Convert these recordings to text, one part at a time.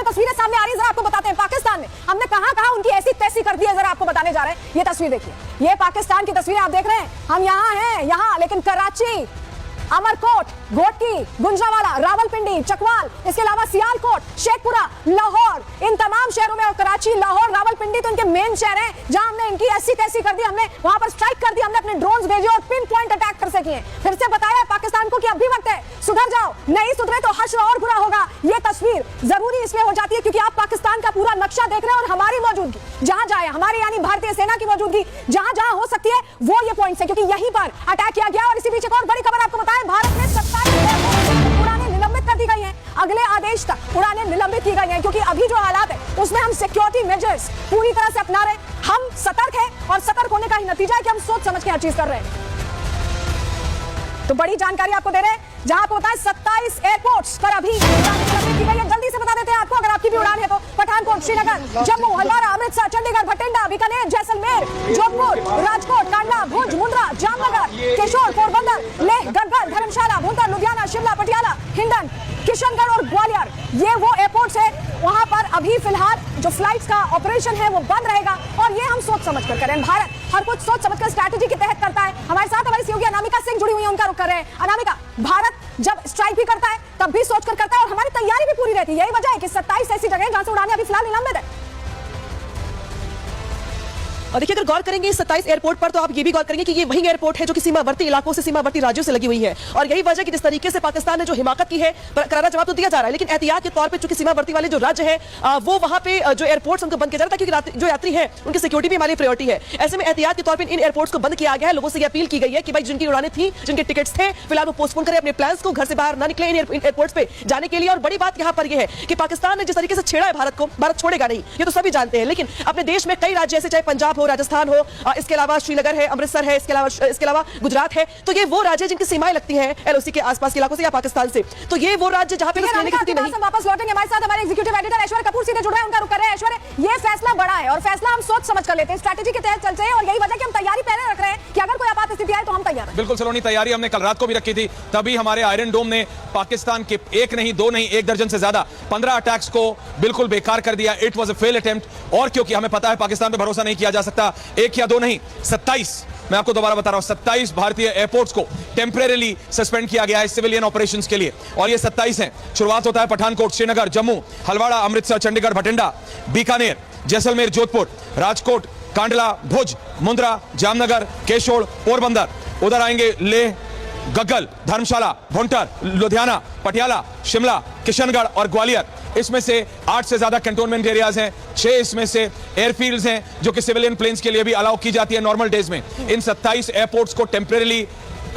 तस्वीरें सामने आ रही है, जरा आपको बताते हैं। पाकिस्तान में हमने कहां उनकी ऐसी तैसी कर दी है, जरा आपको बताने जा रहे हैं। ये तस्वीर देखिए, ये पाकिस्तान की तस्वीरें आप देख रहे हैं। हम यहां हैं, यहां, लेकिन कराची, अमरकोट, घोटकी, गुंजरावाला, रावलपिंडी, चकवाल, इसके अलावा सियालकोट, शेखपुरा, लाहौर, इन तमाम शहरों में, और कराची, लाहौर, रावलपिंडी तो इनके मेन शहर हैं जहां हमने इनकी ऐसी तैसी कर दी। हमने वहां पर स्ट्राइक कर दी, हमने अपने ड्रोन्स भेजे और पिन पॉइंट अटैक कर सके। फिर से बताया पाकिस्तान को कि अब भी वक्त है, सुधर जाओ, नहीं सुधरे तो हश्र और बुरा होगा। ये तस्वीर जरूरी इसलिए हो जाती है क्योंकि आप पाकिस्तान का पूरा नक्शा देख रहे हैं और हमारी मौजूदगी जहां जाए, हमारी यानी भारतीय सेना की मौजूदगी जहां जहां हो सकती है वो ये पॉइंट है, क्योंकि यहीं पर अटैक किया गया। और इसी बीच एक और बड़ी खबर आपको बताएं, भारत में 27 उड़ानें निलंबित कर दी गई हैं। अगले आदेश तक उड़ानें निलंबित की गई हैं, क्योंकि अभी जो हालात है उसमें हम सिक्योरिटी मेजर्स पूरी तरह से अपना रहे हैं। हम सतर्क हैं और सतर्क होने का ही नतीजा है कि हम सोच समझ के हर चीज कर रहे हैं। तो बड़ी जानकारी आपको दे रहे हैं, जहां आपको बताएं 27 एयरपोर्ट्स पर अभी उड़ानें निलंबित की गई है। जल्दी से बता देते हैं आपको, अगर आपकी भी उड़ान है तो पठानकोट, श्रीनगर, जम्मू, हल्द्वारा, अमृतसर, चंडीगढ़, भटिंडा, बीकानेर, जैसलमेर, जोधपुर, राजकोट, कांडला, भुज, मुंद्रा, जामनगर, केशोर, पोरबंदर, लेह, गढ़वाल, धर्मशाला, भूंतर, लुधियाना, शिमला, पटियाला, हिंडन, किशनगढ़ और ग्वालियर, ये वो एयरपोर्ट्स है वहां पर अभी फिलहाल जो फ्लाइट्स का ऑपरेशन है वो बंद रहेगा। और ये हम सोच समझ कर करें, भारत हर कुछ सोच समझ कर स्ट्रैटेजी के तहत करता है। हमारे साथ हमारी सहयोगी अनामिका सिंह जुड़ी हुई है, उनका रुख कर रहे हैं। अनामिका, भारत जब स्ट्राइक भी करता है तब भी सोच कर करता है और हमारी तैयारी भी पूरी रहती है। यही वजह है कि 27 ऐसी जगह जहां से उड़ानें अभी फिलहाल निलंबित है। और देखिए, अगर गौर करेंगे 27 एयरपोर्ट पर, तो आप ये भी गौर करेंगे कि ये वही एयरपोर्ट है जो कि सीमावर्ती इलाकों से, सीमावर्ती राज्यों से लगी हुई है। और यही वजह कि जिस तरीके से पाकिस्तान ने जो हिमाकत की है, करारा जवाब तो दिया जा रहा है, लेकिन एहतियात के तौर पे चूंकि सीमावर्ती वाले जो राज्य है वो वहां पे जो एयरपोर्ट्स उनको बंद किया जा रहा है, क्योंकि जो यात्री है उनकी सिक्योरिटी भी हमारी प्रायोरिटी है। ऐसे में एहतियात के तौर पर इन एयरपोर्ट्स को बंद किया गया है। लोगों से अपील की गई है कि भाई जिनकी उड़ानें थी, जिनके टिकट्स थे, फिलहाल वो पोस्टपोन करें अपने प्लान्स को, घर से बाहर ना निकले इन एयरपोर्ट्स पे जाने के लिए। और बड़ी बात यहाँ पर यह है कि पाकिस्तान ने जिस तरीके से छेड़ा है भारत को, भारत छोड़ेगा नहीं, ये तो सभी जानते हैं। लेकिन अपने देश में कई राज्य ऐसे, चाहे पंजाब हो, राजस्थान हो, इसके अलावा श्रीनगर है, अमृतसर है, इसके अलावा गुजरात है, तो ये वो राज्य जिनकी सीमाएं लगती हैं एलओसी के आसपास के इलाकों से या पाकिस्तान से। तो ये वो राज्य जहां पे रहने की स्थिति नहीं। हम वापस लौटेंगे, हमारे साथ हमारे एग्जीक्यूटिव एडिटर ऐश्वर्य कपूर सीधे जुड़ रहे हैं, उनका रुख कर रहे हैं। ऐश्वर्य, ये फैसला बड़ा है और फैसला हम सोच समझ कर लेते हैं, स्ट्रैटेजी के तहत चलते हैं, और यही वजह कि हम तैयारी पहले रख रहे हैं कि अगर कोई आपात स्थिति आए तो हम तैयार हैं। बिल्कुल सलोनी, तैयारी हमने कल रात को भी रखी थी, तभी हमारे आयरन डोम ने पाकिस्तान के एक नहीं, दो नहीं, 1 दर्जन से ज्यादा 15 अटैक्स को बिल्कुल बेकार कर दिया। It was a fail attempt. और क्योंकि हमें पता है पाकिस्तान पे भरोसा नहीं किया जा सकता, 1 या 2 नहीं, 27, मैं आपको दोबारा बता रहा हूं, 27 भारतीय एयरपोर्ट्स को टेम्परेरीली सस्पेंड किया गया है सिविलियन ऑपरेशंस के लिए। और ये 27 हैं। शुरुआत होता है पठानकोट, श्रीनगर, जम्मू, हल्द्वारा, अमृतसर, चंडीगढ़, भटिंडा, बीकानेर, जैसलमेर, जोधपुर, राजकोट, कांडला, भुज, मुंद्रा, जामनगर, केशोर, पोरबंदर, उधर आएंगे लेह, गग्गल, धर्मशाला, भुंटर, लुधियाना, पटियाला, शिमला, किशनगढ़ और ग्वालियर। इसमें से 8 से ज्यादा कैंटोनमेंट एरियाज हैं, 6 इसमें से एयरफील्ड्स हैं जो कि सिविलियन प्लेन्स के लिए भी अलाउ की जाती है नॉर्मल डेज में। इन 27 एयरपोर्ट्स को temporary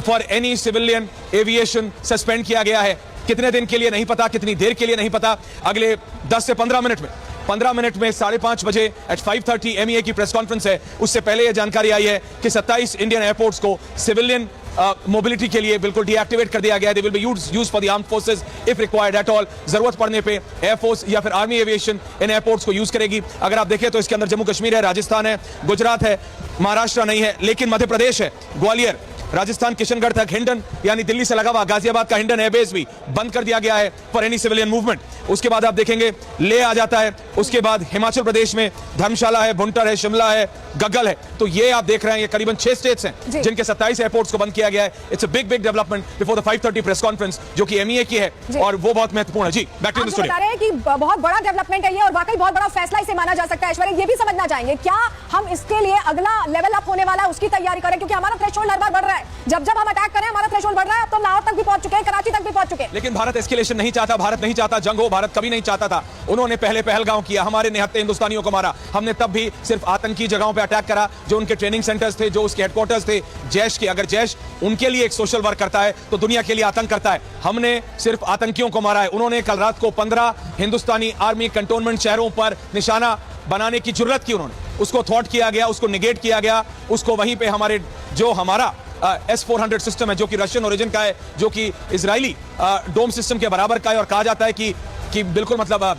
for any civilian aviation suspend किया गया है। कितने दिन के लिए नहीं पता, कितनी देर के लिए नहीं पता। अगले 10 से 15 मिनट में 5:30 बजे एट 5:30 MEA की प्रेस कॉन्फ्रेंस है, उससे पहले यह जानकारी आई है कि 27 इंडियन एयरपोर्ट्स को सिविलियन मोबिलिटी के लिए बिल्कुल डीएक्टिवेट कर दिया गया है। They will be used for the armed forces if required at all. जरूरत पड़ने पे एयरफोर्स या फिर आर्मी एविएशन इन एयरपोर्ट्स को यूज करेगी। अगर आप देखें तो इसके अंदर जम्मू कश्मीर है, राजस्थान है, गुजरात है, महाराष्ट्र नहीं है, लेकिन मध्य प्रदेश है, ग्वालियर, राजस्थान, किशनगढ़ तक, हिंडन यानी दिल्ली से लगा हुआ गाजियाबाद का हिंडन एयरबेस भी बंद कर दिया गया है फॉर एनी सिविलियन मूवमेंट। उसके बाद आप देखेंगे ले आ जाता है, उसके बाद हिमाचल प्रदेश में धर्मशाला है, भुंटर है, शिमला है, गग्गल है। तो ये आप देख रहे हैं, ये करीबन 6 स्टेट्स हैं जिनके 27 एयरपोर्ट्स को बंद किया गया है। It's a big development before the 5:30 press conference जो कि MEA की है और वो बहुत महत्वपूर्ण है। जी, बैक टू द स्टूडियो। बता रहे हैं कि बहुत बड़ा डेवलपमेंट है ये और वाकई बहुत बड़ा फैसला इसे माना जा सकता है। ऐश्वर्य, ये भी समझना चाहेंगे क्या हम इसके लिए अगला लेवल अप होने वाला है उसकी तैयारी करें, क्योंकि हमारा थ्रेशोल्ड हर बार बढ़ रहा है। जब हम अटैक करें हमारा थ्रेशोल्ड बढ़ रहा है। अब तो लाहौर तक भी पहुंच चुके हैं, कराची तक भी पहुंच चुके हैं। लेकिन भारत एस्केलेशन नहीं चाहता, भारत नहीं चाहता जंग हो, भारत कभी नहीं चाहता था। उन्होंने पहले पहलगांव किया, हमारे निहत्ते हिंदुस्तानियों को मारा। हमने तब भी सिर्फ आतंकी जगहों पे अटैक करा, जो उनके ट्रेनिंग सेंटर्स थे, जो उसके हेडक्वार्टर्स थे जैश के। अगर जैश उनके लिए एक सोशल वर्क करता है तो दुनिया के लिए आतंक करता है। हमने सिर्फ आतंकियों को मारा है। उन्होंने कल रात को 15 हिंदुस्तानी आर्मी कंटोनमेंट शहरों पर निशाना बनाने की जुर्रत की, उन्होंने उसको थ्वाट किया गया, उसको निगेट किया गया, उसको वहीं पे हमारा S-400 सिस्टम है जो कि रशियन ओरिजिन का है, जो कि इजरायली डोम सिस्टम के बराबर का है। और कहा जाता है कि बिल्कुल मतलब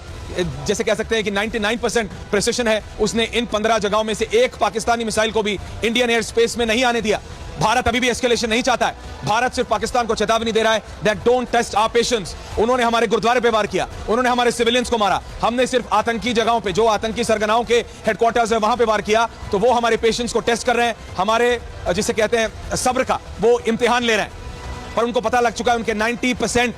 जैसे कह सकते हैं कि 99% प्रिसिशन है। उसने इन 15 जगहों में से एक पाकिस्तानी मिसाइल को भी इंडियन एयर स्पेस में नहीं आने दिया। भारत अभी भी एस्केलेशन नहीं चाहता है। भारत सिर्फ पाकिस्तान को चेतावनी दे रहा है that don't test our patience. उन्होंने हमारे गुरुद्वारे पे वार किया, उन्होंने हमारे सिविलियंस को मारा, हमने सिर्फ आतंकी जगहों पे, जो आतंकी सरगनाओं के हेडक्वार्टर्स है वहां पे वार किया, तो वो हमारे पेशेंस को टेस्ट कर रहे हैं, हमारे जिसे कहते हैं सब्र का वो इम्तिहान ले रहे हैं। पर उनको पता लग चुका है उनके 90%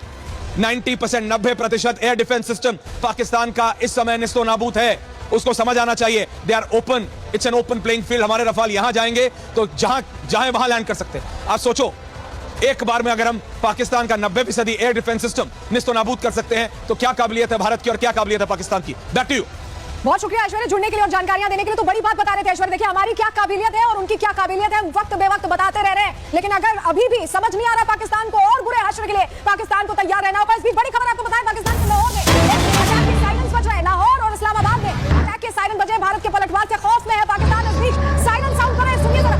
90% एयर डिफेंस सिस्टम पाकिस्तान का इस समय निस्तो नाबूद है। उसको समझ आना चाहिए they are open, it's an open playing field. हमारे रफाल यहां जाएंगे तो जहां जाए वहां लैंड कर सकते हैं। आप सोचो एक बार में अगर हम पाकिस्तान का 90% एयर डिफेंस सिस्टम निस्तो नाबूद कर सकते हैं तो क्या काबिलियत है भारत की और क्या काबिलियत है पाकिस्तान की। Back to you. बहुत शुक्रिया ऐश्वर्या जुड़ने के लिए और जानकारियां देने के लिए। तो बड़ी बात बता रहे थे ऐश्वर्या, देखिए हमारी क्या काबिलियत है और उनकी क्या काबिलियत है, वक्त बेवक्त बताते रह रहे हैं, लेकिन अगर अभी भी समझ नहीं आ रहा पाकिस्तान को और बुरे हश्र के लिए पाकिस्तान को तैयार रहना होगा। इस बीच बड़ी खबर आपको बताएं, पाकिस्तान के लाहौर में अटैक के साइरन बज रहे हैं। लाहौर और इस्लामाबाद में अटैक के साइरन बजे, भारत के पलटवार से खौफ में है पाकिस्तान। इस बीच साइरन साउंड कर रहे हैं, सुनिए जरा।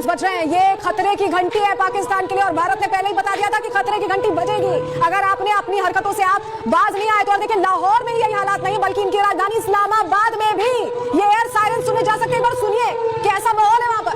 बज रहे हैं, ये खतरे की घंटी है पाकिस्तान के लिए और भारत ने पहले ही बता दिया था कि खतरे की घंटी बजेगी अगर आपने अपनी हरकतों से आप बाज नहीं आए तो। और देखिए लाहौर में यही हालात नहीं बल्कि इनकी राजधानी इस्लामाबाद में भी ये एयर सायरन सुने जा सकते हैं। पर सुनिए कैसा माहौल है वहां पर।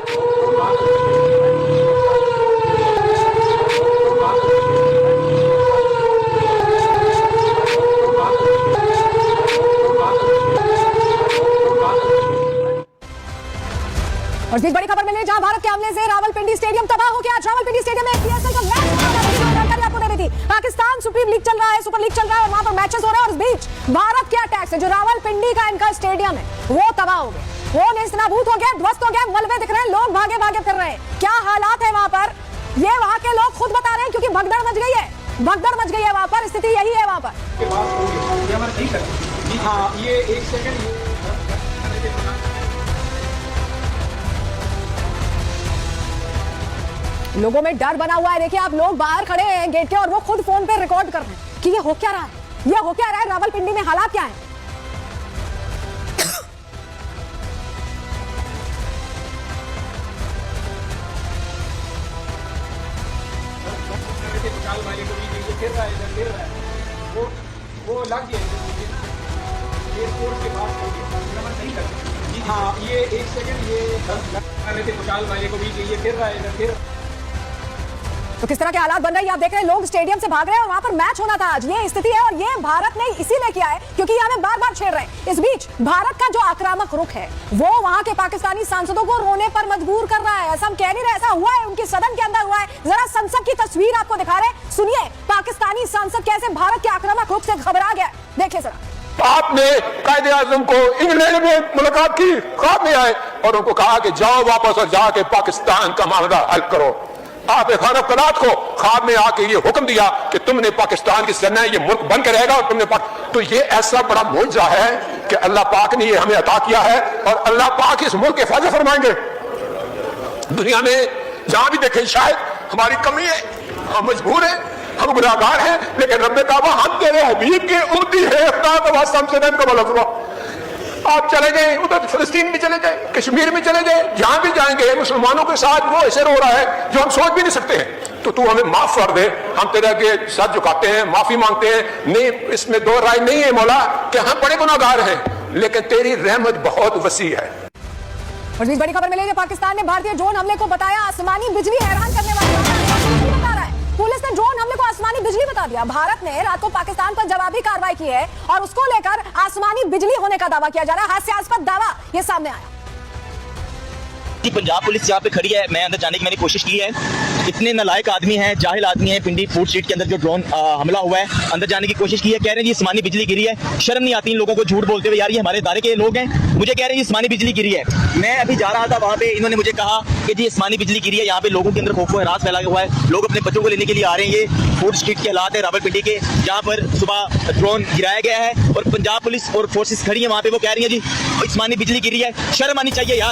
और इस बड़ी खबर मिली जहां भारत के हमले से रावलपिंडी स्टेडियम तबाह हो गया। रावलपिंडी स्टेडियम में पीएसएल का मैच हो रहा है, जानकारी आपको दे रही थी। पाकिस्तान सुप्रीम लीग चल रहा है, सुपर लीग चल रहा है और वहां पर मैचेस हो रहे हैं और इस बीच भारत के अटैक से जो रावलपिंडी का इनका स्टेडियम है वो तबाह हो गया, वो नेस्तनाबूद हो गया, ध्वस्त हो गया, मलबे दिख रहे हैं, लोग भागे भागे फिर रहे हैं। क्या हालात है वहां पर ये वहां के लोग खुद बता रहे हैं, क्योंकि भगदड़ मच गई है, भगदड़ मच गई है वहां पर, स्थिति यही है वहां पर। लोगों में डर बना हुआ है। देखिए आप लोग बाहर खड़े हैं गेट के और वो खुद फोन पे रिकॉर्ड कर रहे हैं कि ये हो क्या रहा है, ये हो क्या रहा है, रावलपिंडी में हालात क्या है। वो लग गया एयरपोर्ट के पास। हाँ ये एक सेकंड, ये खुशहाल वाले को भी ये फिर रहा है फिर। तो किस तरह के हालात बन रहे हैं आप देख रहे हैं, लोग स्टेडियम से भाग रहे हैं और वहां पर मैच होना था आज, ये स्थिति है। और ये भारत ने इसीलिए किया है क्योंकि ये हमें बार बार छेड़ रहे हैं। इस बीच भारत का जो आक्रामक रुख है वो वहां के पाकिस्तानी सांसदों को रोने पर मजबूर कर रहा है। ऐसा हम कह नहीं रहे, ऐसा हुआ है, उनके सदन के अंदर हुआ है। जरा संसद की तस्वीर आपको दिखा रहे हैं, सुनिए पाकिस्तानी सांसद कैसे भारत के आक्रामक रुख से घबरा गया, देखिए जरा। आपने कायदे आजम को इंग्लैंड में मुलाकात की, ख्वाब में आए और उनको कहा कि जाओ वापस और जाके पाकिस्तान का मामला हल करो। आपने खान कनात को ख्वाब में आके ये हुक्म दिया कि तुमने पाकिस्तान की सेना, ये मुल्क बन के रहेगा और तुमने तो ये ऐसा बड़ा मौजज़ा है कि अल्लाह पाक ने ये हमें अता किया है और अल्लाह पाक इस मुल्क के हिफाजत फरमाएंगे। दुनिया में जहां भी देखें शायद हमारी कमी है, हम मजबूर हैं, हम गुनाहगार हैं, लेकिन रब काबा हम तेरे हबीब के उम्मती हैं, अपना तो वास्ता हमसे नहीं कबूल करो। आप चले गए उधर फिलिस्तीन में चले गए, कश्मीर में चले गए, जहां भी जाएंगे मुसलमानों के साथ वो ऐसे रो रहा है जो हम सोच भी नहीं सकते हैं। तो तू हमें माफ कर दे, हम तेरे आगे सर झुकाते हैं, माफी मांगते हैं। नहीं, इसमें दो राय नहीं है मौला कि हम बड़े गुनाहगार हैं, लेकिन तेरी रहमत बहुत वसी है। और इस बड़ी खबर मिली है, पाकिस्तान ने भारतीय ड्रोन हमले को बताया आसमानी बिजली, हैरान करने वाली बता रहा है। पुलिस ने ड्रोन हमले को आसमानी बिजली बता दिया। भारत ने रात को पाकिस्तान पर जवाबी कार्रवाई की है और उसको लेकर आसमानी बिजली होने का दावा किया जा रहा है। हास्यास्पद दावा ये सामने आया। पंजाब पुलिस यहाँ पे खड़ी है, मैं अंदर जाने की मैंने कोशिश की है। इतने नालायक आदमी हैं, जाहिल आदमी हैं। पिंडी फूड स्ट्रीट के अंदर जो ड्रोन हमला हुआ है, अंदर जाने की कोशिश की है, कह रहे हैं जी आसमानी बिजली गिरी है। शर्म नहीं आती इन लोगों को झूठ बोलते हुए, यार ये हमारे दायरे के लोग हैं। मुझे कह रहे हैं आसमानी बिजली गिरी है। मैं अभी जा रहा था वहाँ पे, इन्होंने मुझे कहा कि जी आसमानी बिजली गिरी है। यहाँ पे लोगों के अंदर खौफ हरास फैला हुआ है, लोग अपने बच्चों को लेने के लिए आ रहे हैं। ये फूड स्ट्रीट के हालात है रावलपिंडी के, जहाँ पर सुबह ड्रोन गिराया गया है और पंजाब पुलिस और फोर्सेस खड़ी है वहाँ पे, वो कह रही है जी आसमानी बिजली गिरी है। शर्म आनी चाहिए यार।